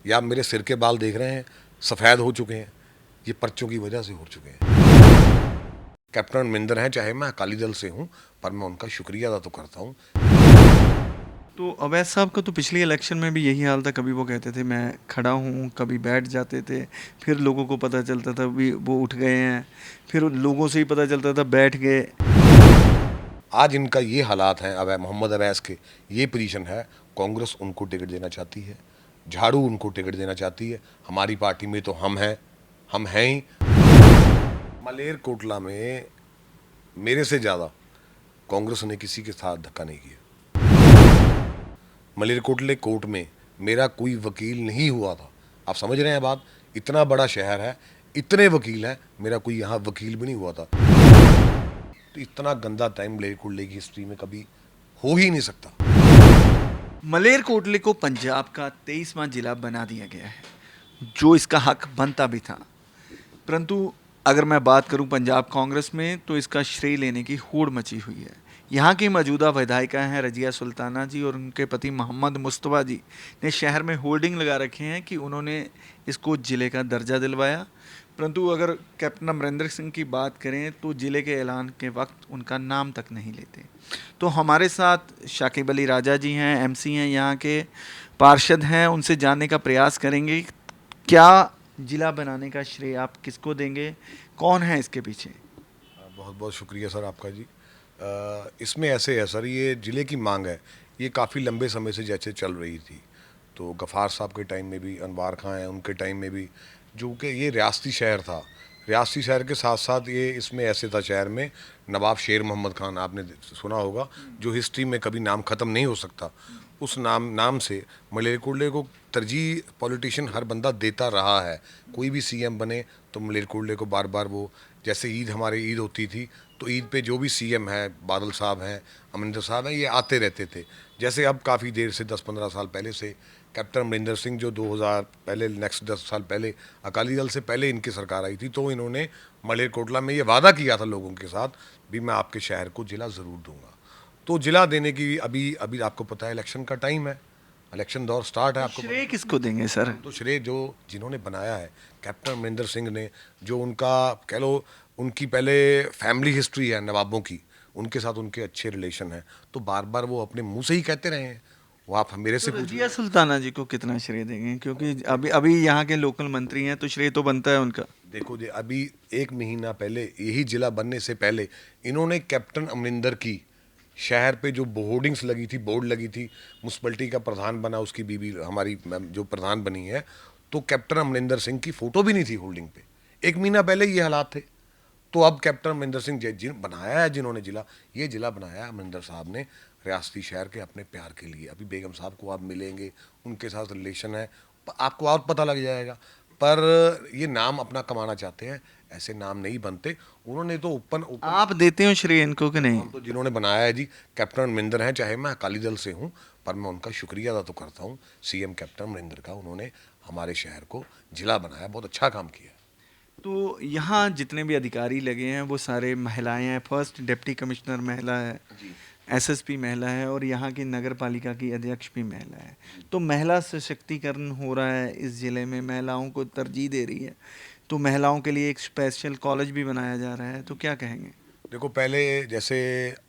या आप मेरे सिर के बाल देख रहे हैं, सफ़ेद हो चुके हैं, ये पर्चों की वजह से हो चुके हैं। कैप्टन अमरिंदर हैं, चाहे मैं अकाली दल से हूँ, पर मैं उनका शुक्रिया अदा तो करता हूँ। तो अवैध साहब का तो पिछली इलेक्शन में भी यही हाल था, कभी वो कहते थे मैं खड़ा हूँ, कभी बैठ जाते थे, फिर लोगों को पता चलता था भी वो उठ गए हैं, फिर लोगों से ही पता चलता था बैठ गए। आज इनका ये हालात हैं, अवै मोहम्मद अवैस के ये पोजीशन है। कांग्रेस उनको टिकट देना चाहती है, झाड़ू उनको टिकट देना चाहती है। हमारी पार्टी में तो हम हैं ही। मलेर कोटला में मेरे से ज़्यादा कांग्रेस ने किसी के साथ धक्का नहीं किया। मलेरकोटले कोर्ट में मेरा कोई वकील नहीं हुआ था। आप समझ रहे हैं बात? इतना बड़ा शहर है, इतने वकील हैं, मेरा कोई यहाँ वकील भी नहीं हुआ था। तो इतना गंदा टाइम मलेरकोटले की हिस्ट्री में कभी हो ही नहीं सकता। मलेरकोटले को पंजाब का 23वां जिला बना दिया गया है, जो इसका हक बनता भी था। परंतु अगर मैं बात करूं पंजाब कांग्रेस में, तो इसका श्रेय लेने की होड़ मची हुई है। यहाँ की मौजूदा विधायिका हैं रजिया सुल्ताना जी, और उनके पति मोहम्मद मुस्तफ़ा जी ने शहर में होर्डिंग लगा रखे हैं कि उन्होंने इसको ज़िले का दर्जा दिलवाया। परंतु अगर कैप्टन अमरिंदर सिंह की बात करें तो ज़िले के ऐलान के वक्त उनका नाम तक नहीं लेते। तो हमारे साथ शाकिब अली राजा जी हैं, एमसी हैं, यहाँ के पार्षद हैं, उनसे जानने का प्रयास करेंगे क्या जिला बनाने का श्रेय आप किसको देंगे, कौन है इसके पीछे। बहुत बहुत शुक्रिया सर आपका जी। इसमें ऐसे है सर, ये ज़िले की मांग है, ये काफ़ी लंबे समय से जैसे चल रही थी। तो गफ़ार साहब के टाइम में भी, अनवार खां हैं उनके टाइम में भी, जो कि ये रियासती शहर था। रियासती शहर के साथ साथ ये इसमें ऐसे था शहर में, नवाब शेर मोहम्मद खान आपने सुना होगा, जो हिस्ट्री में कभी नाम ख़त्म नहीं हो सकता। उस नाम नाम से मलेरकोटले को तरजीह पॉलिटिशियन हर बंदा देता रहा है। कोई भी सीएम बने तो मलेरकोटले को बार बार वो, जैसे ईद हमारे ईद होती थी तो ईद पे जो भी सीएम है, बादल साहब हैं, अमरिंदर साहब हैं, ये आते रहते थे। जैसे अब काफ़ी देर से 10-15 साल पहले से कैप्टन अमरिंदर सिंह, जो 2000 पहले, नेक्स्ट 10 साल पहले अकाली दल से पहले इनकी सरकार आई थी, तो इन्होंने मलेरकोटला में ये वादा किया था लोगों के साथ भी मैं आपके शहर को जिला ज़रूर दूंगा। तो जिला देने की अभी अभी आपको पता है इलेक्शन का टाइम है, इलेक्शन दौर स्टार्ट है, तो आपको श्रेय पता किसको देंगे सर। है। तो श्रेय जो जिन्होंने बनाया है, कैप्टन अमरिंदर सिंह ने, जो उनका कह लो, उनकी पहले फैमिली हिस्ट्री है नवाबों की, उनके साथ उनके अच्छे रिलेशन हैं, तो बार बार वो अपने मुंह से ही कहते रहे हैं। वो आप मेरे तो से पूछ रजिया लो। सुल्ताना जी को कितना श्रेय देंगे, क्योंकि अभी अभी यहाँ के लोकल मंत्री हैं, तो श्रेय तो बनता है उनका। देखो जी, अभी 1 महीना पहले, यही जिला बनने से पहले, इन्होंने कैप्टन अमरिंदर की शहर पे जो होर्डिंग्स लगी थी, बोर्ड लगी थी, म्यूनसिपलिटी का प्रधान बना उसकी बीबी, हमारी मैम जो प्रधान बनी है, तो कैप्टन अमरिंदर सिंह की फोटो भी नहीं थी होर्डिंग पे। 1 महीना पहले ये हालात थे। तो अब कैप्टन अमरिंदर सिंह जिन बनाया है, जिन्होंने जिला, ये जिला बनाया है अमरिंदर साहब ने रियासती शहर के अपने प्यार के लिए। अभी बेगम साहब को आप मिलेंगे, उनके साथ रिलेशन है, आपको और पता लग जाएगा। पर ये नाम अपना कमाना चाहते हैं, ऐसे नाम नहीं बनते। उन्होंने तो ओपन ओपन, आप देते हो श्रेय इनको कि नहीं। हम तो जिन्होंने बनाया है जी, कैप्टन अमरिंदर हैं, चाहे मैं अकाली दल से हूँ, पर मैं उनका शुक्रिया अदा तो करता हूँ, सीएम कैप्टन अमरिंदर का। उन्होंने हमारे शहर को जिला बनाया, बहुत अच्छा काम किया। तो यहाँ जितने भी अधिकारी लगे हैं वो सारे महिलाएं हैं, फर्स्ट डिप्टी कमिश्नर महिला है, जी एसएसपी महिला है, और यहाँ की नगर पालिका की अध्यक्ष भी महिला है। जी। तो महिला सशक्तिकरण हो रहा है इस ज़िले में, महिलाओं को तरजीह दे रही है। तो महिलाओं के लिए एक स्पेशल कॉलेज भी बनाया जा रहा है, तो क्या कहेंगे। देखो, पहले जैसे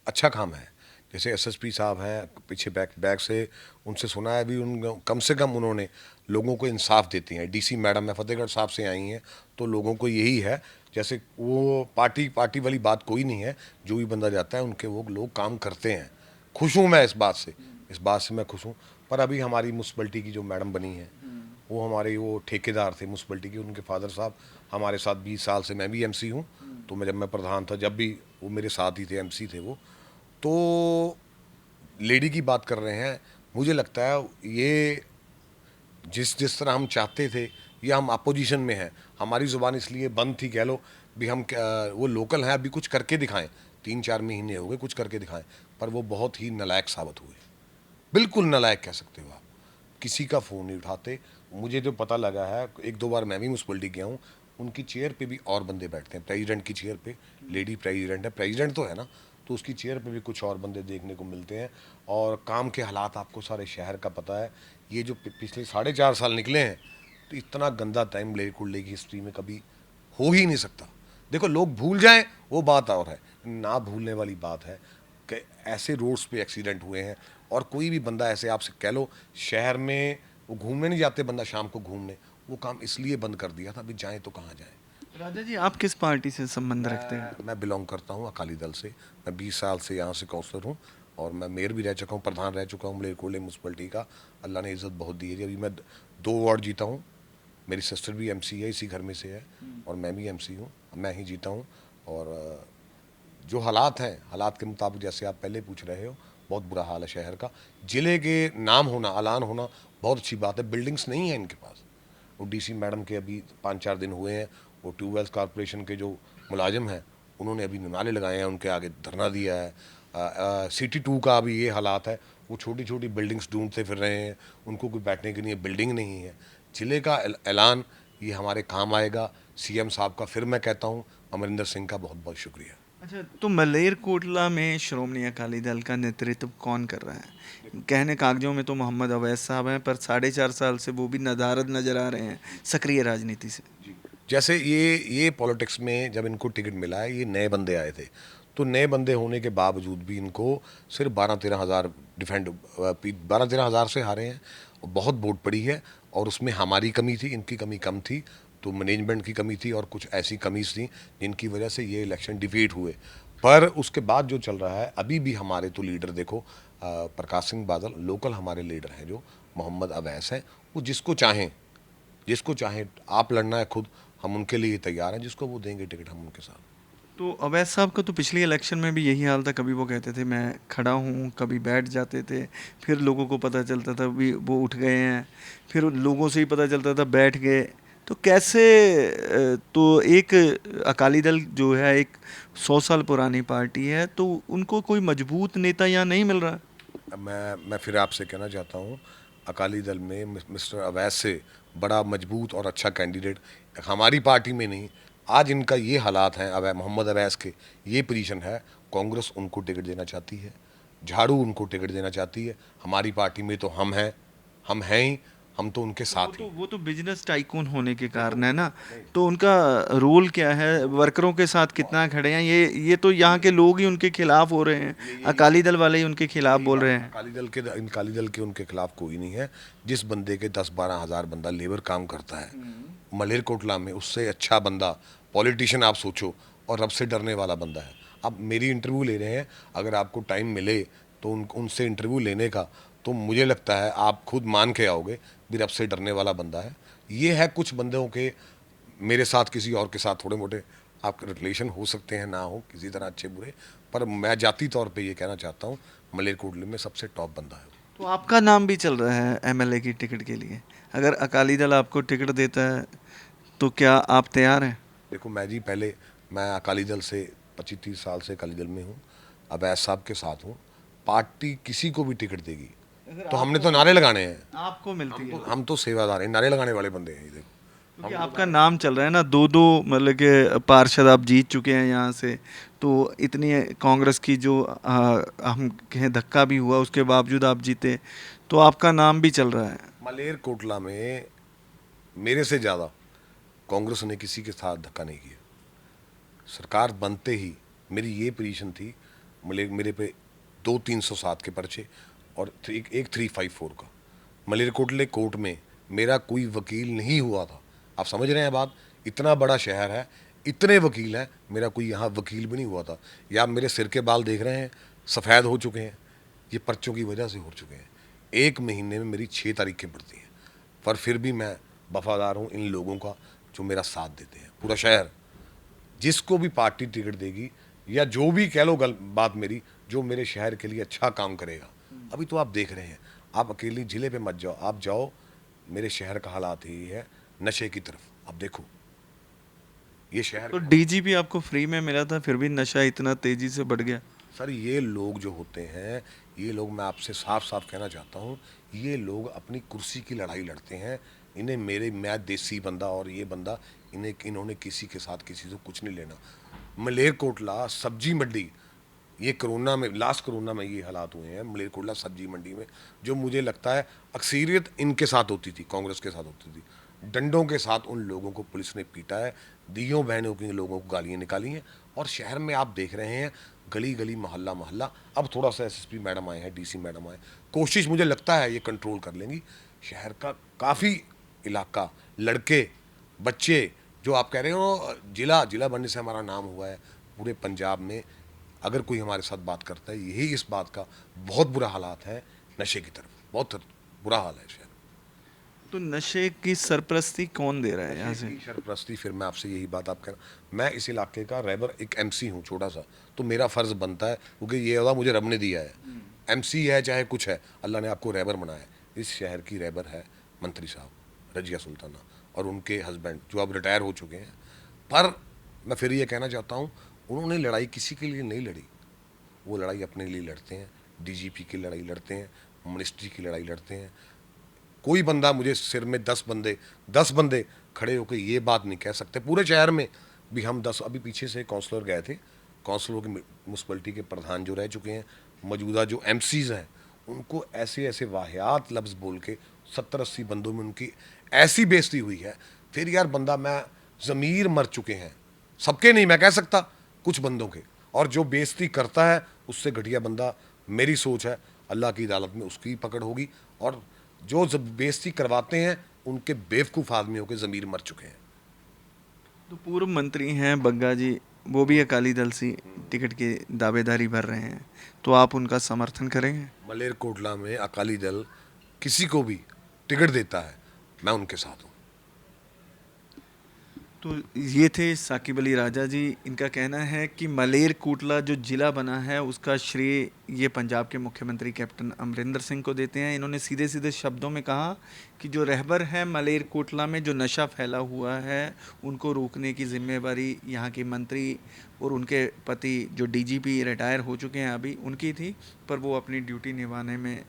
अच्छा काम है, जैसे एसएसपी साहब हैं पीछे बैक बैक से, उनसे सुना है भी, उन कम से कम उन्होंने लोगों को इंसाफ देती हैं। डीसी मैडम है, फतेहगढ़ साहब से आई हैं, तो लोगों को यही है, जैसे वो पार्टी पार्टी वाली बात कोई नहीं है, जो भी बंदा जाता है उनके वो लोग काम करते हैं। खुश हूँ मैं इस बात से, इस बात से मैं खुश हूँ। पर अभी हमारी म्यूनसिपलिटी की जो मैडम बनी है, वो हमारे वो ठेकेदार थे म्यूनसिपलिटी के, उनके फादर साहब हमारे साथ 20 साल से, मैं भी एमसी हूँ, तो मैं जब मैं प्रधान था, जब भी वो मेरे साथ ही थे, एमसी थे वो। तो लेडी की बात कर रहे हैं, मुझे लगता है ये जिस जिस तरह हम चाहते थे, या हम अपोजिशन में हैं, हमारी ज़ुबान इसलिए बंद थी, कह लो भी हम वो लोकल हैं, अभी कुछ करके दिखाएं। 3-4 महीने हो गए, कुछ करके दिखाएं। पर वो बहुत ही नालायक साबित हुए, बिल्कुल नालायक कह सकते हो आप। किसी का फ़ोन नहीं उठाते। मुझे जो पता लगा है, 1-2 बार मैं भी म्यूनसिपलिटी गया हूँ, उनकी चेयर पे भी और बंदे बैठते हैं, प्रेसिडेंट की चेयर पे लेडी प्रेसिडेंट है, प्रेसिडेंट तो है ना, तो उसकी चेयर पे भी कुछ और बंदे देखने को मिलते हैं। और काम के हालात आपको सारे शहर का पता है। ये जो पिछले 4.5 साल निकले हैं, तो इतना गंदा टाइम मलेरकोटले की हिस्ट्री में कभी हो ही नहीं सकता। देखो, लोग भूल जाएं वो बात और है, ना भूलने वाली बात है कि ऐसे रोड्स पे एक्सीडेंट हुए हैं। और कोई भी बंदा ऐसे आपसे कह लो, शहर में वो घूमने नहीं जाते बंदा शाम को घूमने, वो काम इसलिए बंद कर दिया था, अभी जाएं तो कहाँ जाएं। राजा जी, आप किस पार्टी से संबंध रखते हैं? मैं बिलोंग करता हूँ अकाली दल से। मैं 20 साल से यहाँ से काउंसलर हूँ, और मैं मेयर भी रह चुका हूँ, प्रधान रह चुका हूँ मलेरकोटले म्यूनसिपलिटी का। अल्लाह ने इज़्ज़त बहुत दी है जी। अभी मैं 2 वार्ड जीता हूँ। मेरी सिस्टर भी एमसी है, इसी घर में से है, और मैं भी एमसी हूँ, मैं ही जीता हूँ। और जो हालात हैं, हालात के मुताबिक जैसे आप पहले पूछ रहे हो, बहुत बुरा हाल है शहर का। ज़िले के नाम होना, ऐलान होना बहुत अच्छी बात है। बिल्डिंग्स नहीं है इनके पास। वो डीसी मैडम के अभी 5-4 दिन हुए हैं, वो ट्यूबवेल्स कॉरपोरेशन के जो मुलाजिम हैं, उन्होंने अभी नाले लगाए हैं, उनके आगे धरना दिया है। सिटी 2 का अभी ये हालात है, वो छोटी छोटी बिल्डिंग्स ढूंढते फिर रहे हैं, उनको कोई बैठने के लिए बिल्डिंग नहीं है। ज़िले का ऐलान ये हमारे काम आएगा। सीएम साहब का फिर मैं कहता हूँ, अमरिंदर सिंह का बहुत बहुत शुक्रिया। अच्छा, तो मलेरकोटला में श्रोमणी अकाली दल का नेतृत्व कौन कर रहा है? कहने कागजों में तो मोहम्मद अवैस साहब हैं, पर 4.5 साल से वो भी नदारद नजर आ रहे हैं सक्रिय राजनीति से। जैसे ये पॉलिटिक्स में जब इनको टिकट मिला है, ये नए बंदे आए थे, तो नए बंदे होने के बावजूद भी इनको सिर्फ 12-13 हज़ार डिफेंड 12-13 हज़ार से हारे हैं। और बहुत वोट पड़ी है, और उसमें हमारी कमी थी, इनकी कमी कम थी। तो मैनेजमेंट की कमी थी और कुछ ऐसी कमीज थी जिनकी वजह से ये इलेक्शन डिफीट हुए। पर उसके बाद जो चल रहा है, अभी भी हमारे तो लीडर देखो, प्रकाश सिंह बादल लोकल हमारे लीडर हैं, जो मोहम्मद अवैस हैं, वो जिसको चाहें आप लड़ना है खुद, हम उनके लिए तैयार हैं। जिसको वो देंगे टिकट, हम उनके साथ। तो अवैस साहब का तो पिछली इलेक्शन में भी यही हाल था, कभी वो कहते थे मैं खड़ा हूँ, कभी बैठ जाते थे, फिर लोगों को पता चलता था भी वो उठ गए हैं, फिर लोगों से ही पता चलता था बैठ गए। तो कैसे तो एक अकाली दल जो है एक 100 साल पुरानी पार्टी है, तो उनको कोई मजबूत नेता यहाँ नहीं मिल रहा? अब मैं फिर आपसे कहना चाहता हूँ, अकाली दल में मिस्टर अवैस से बड़ा मजबूत और अच्छा कैंडिडेट हमारी पार्टी में नहीं। आज इनका ये हालात हैं, मोहम्मद अवैस के ये पोजीशन है, कांग्रेस उनको टिकट देना चाहती है, झाड़ू उनको टिकट देना चाहती है। हमारी पार्टी में तो हम हैं ही, हम तो उनके साथ ही। वो तो बिजनेस टाइकून होने के कारण है ना। तो उनका रोल क्या है, वर्करों के साथ कितना खड़े हैं? ये तो यहाँ के लोग ही उनके खिलाफ हो रहे हैं, अकाली दल वाले ही उनके खिलाफ बोल रहे हैं। अकाली दल के उनके खिलाफ कोई नहीं है। जिस बंदे के 10-12 हज़ार बंदा लेबर काम करता है मलेरकोटला में, उससे अच्छा बंदा पॉलिटिशियन आप सोचो, और रब से डरने वाला बंदा है। आप मेरी इंटरव्यू ले रहे हैं, अगर आपको टाइम मिले तो उनसे इंटरव्यू लेने का, तो मुझे लगता है आप खुद मान के आओगे भी रब से डरने वाला बंदा है। ये है कुछ बंदों के, मेरे साथ किसी और के साथ थोड़े मोटे आपके रिलेशन हो सकते हैं, ना हो किसी तरह अच्छे बुरे, पर मैं जाती तौर पे ये कहना चाहता हूँ, मलेरकोटले में सबसे टॉप बंदा है। तो आपका नाम भी चल रहा है एमएलए की टिकट के लिए, अगर अकाली दल आपको टिकट देता है तो क्या आप तैयार हैं? देखो मैं जी, पहले मैं अकाली दल से 25-30 साल से अकाली दल में हूँ, अवैस साहब के साथ हूँ। पार्टी किसी को भी टिकट देगी तो हमने तो नारे लगाने हैं। आपको मिलती है हम तो सेवादार हैं, नारे लगाने वाले बंदे हैं। ये देखो, क्योंकि आपका नाम चल रहा है ना, दो दो मतलब के पार्षद आप जीत चुके हैं यहाँ से। तो इतनी कांग्रेस की जो हम कहें धक्का भी हुआ, उसके बावजूद आप जीते, तो आपका नाम भी चल रहा है। मलेरकोटला में मेरे से ज़्यादा कांग्रेस ने किसी के साथ धक्का नहीं किया। सरकार बनते ही मेरी ये पोजीशन थी, मेरे पे 2-307 के पर्चे और एक 354 का। मलेरकोटले कोर्ट में मेरा कोई वकील नहीं हुआ था। आप समझ रहे हैं बात? इतना बड़ा शहर है, इतने वकील हैं, मेरा कोई यहाँ वकील भी नहीं हुआ था। या आप मेरे सिर के बाल देख रहे हैं, सफ़ेद हो चुके हैं, ये पर्चों की वजह से हो चुके हैं। 1 महीने में मेरी 6 तारीखें पड़ती हैं, पर फिर भी मैं वफादार हूँ इन लोगों का जो मेरा साथ देते हैं। पूरा शहर, जिसको भी पार्टी टिकट देगी, या जो भी कह लो बात मेरी, जो मेरे शहर के लिए अच्छा काम करेगा। अभी तो आप देख रहे हैं, आप अकेली जिले पे मत जाओ, आप जाओ, मेरे शहर का हालात यही है, नशे की तरफ आप देखो ये शहर। तो डीजीपी आपको फ्री में मिला था, फिर भी नशा इतना तेजी से बढ़ गया। सर, ये लोग जो होते हैं, ये लोग, मैं आपसे साफ साफ कहना चाहता हूँ, ये लोग अपनी कुर्सी की लड़ाई लड़ते हैं। इन्हें मैं देसी बंदा और ये बंदा, इन्होंने किसी के साथ किसी से कुछ नहीं लेना। मलेरकोटला सब्जी मंडी, ये कोरोना में, लास्ट कोरोना में ये हालात हुए हैं मलेरकोटला सब्जी मंडी में, जो मुझे लगता है अक्सरियत इनके साथ होती थी, कांग्रेस के साथ होती थी। डंडों के साथ उन लोगों को पुलिस ने पीटा है, दियों बहनों के लोगों को गालियाँ निकाली हैं। और शहर में आप देख रहे हैं गली गली मोहल्ला मोहल्ला, अब थोड़ा सा एसएसपी मैडम आए हैं, डीसी मैडम आए, कोशिश मुझे लगता है ये कंट्रोल कर लेंगी। शहर का काफ़ी इलाका, लड़के बच्चे, जो आप कह रहे हो जिला जिला बनने से हमारा नाम हुआ है पूरे पंजाब में, अगर कोई हमारे साथ बात करता है यही इस बात का बहुत बुरा हालात है नशे की तरफ, बहुत बुरा हाल है शहर। तो नशे की सरपरस्ती कौन दे रहा है यहाँ से? सरप्रस्ती, फिर मैं आपसे यही बात आप कह रहा, मैं इस इलाके का रैबर एक एमसी हूँ छोटा सा, तो मेरा फ़र्ज़ बनता है, क्योंकि ये अहदा मुझे रब ने दिया है। एमसी है चाहे कुछ है, अल्लाह ने आपको रैबर बनाया है। इस शहर की रैबर है मंत्री साहब रजिया सुल्ताना और उनके हस्बैंड जो अब रिटायर हो चुके हैं। पर मैं फिर ये कहना चाहता हूँ, उन्होंने लड़ाई किसी के लिए नहीं लड़ी, वो लड़ाई अपने लिए लड़ते हैं, डीजीपी की लड़ाई लड़ते हैं, मिनिस्ट्री की लड़ाई लड़ते हैं। कोई बंदा मुझे सिर में 10 बंदे खड़े होकर ये बात नहीं कह सकते पूरे शहर में भी हम 10, अभी पीछे से काउंसलर गए थे, काउंसलरों की म्यूनसिपलिटी के प्रधान जो रह चुके हैं, मौजूदा जो एमसीज हैं, उनको ऐसे ऐसे वाहियात लफ्ज़ बोल के 70-80 बंदों में उनकी ऐसी बेइज्जती हुई है। फिर यार बंदा, मैं ज़मीर मर चुके हैं, सबके नहीं मैं कह सकता, कुछ बंदों के, और जो बेइज्जती करता है उससे घटिया बंदा, मेरी सोच है अल्लाह की अदालत में उसकी पकड़ होगी। और जो बेइज्जती करवाते हैं उनके बेवकूफ़ आदमियों के ज़मीर मर चुके हैं। तो पूर्व मंत्री हैं बग्गा जी, वो भी अकाली दल से टिकट की दावेदारी भर रहे हैं, तो आप उनका समर्थन करेंगे? मलेरकोटला में अकाली दल किसी को भी टिकट देता है, मैं उनके साथ हूँ। तो ये थे साकिब अली राजा जी। इनका कहना है कि मलेरकोटला जो ज़िला बना है उसका श्रेय ये पंजाब के मुख्यमंत्री कैप्टन अमरिंदर सिंह को देते हैं। इन्होंने सीधे सीधे शब्दों में कहा कि जो रहबर है मलेरकोटला में, जो नशा फैला हुआ है, उनको रोकने की जिम्मेवारी यहाँ के मंत्री और उनके पति जो डीजीपी रिटायर हो चुके हैं अभी, उनकी थी, पर वो अपनी ड्यूटी निभाने में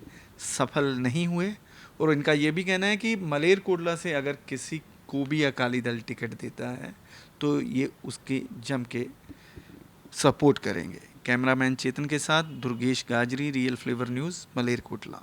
सफल नहीं हुए। और इनका ये भी कहना है कि मलेरकोटला से अगर किसी को भी अकाली दल टिकट देता है तो ये उसकी जम के सपोर्ट करेंगे। कैमरामैन चेतन के साथ Durgesh Gajri, real flavour news, Malerkotla.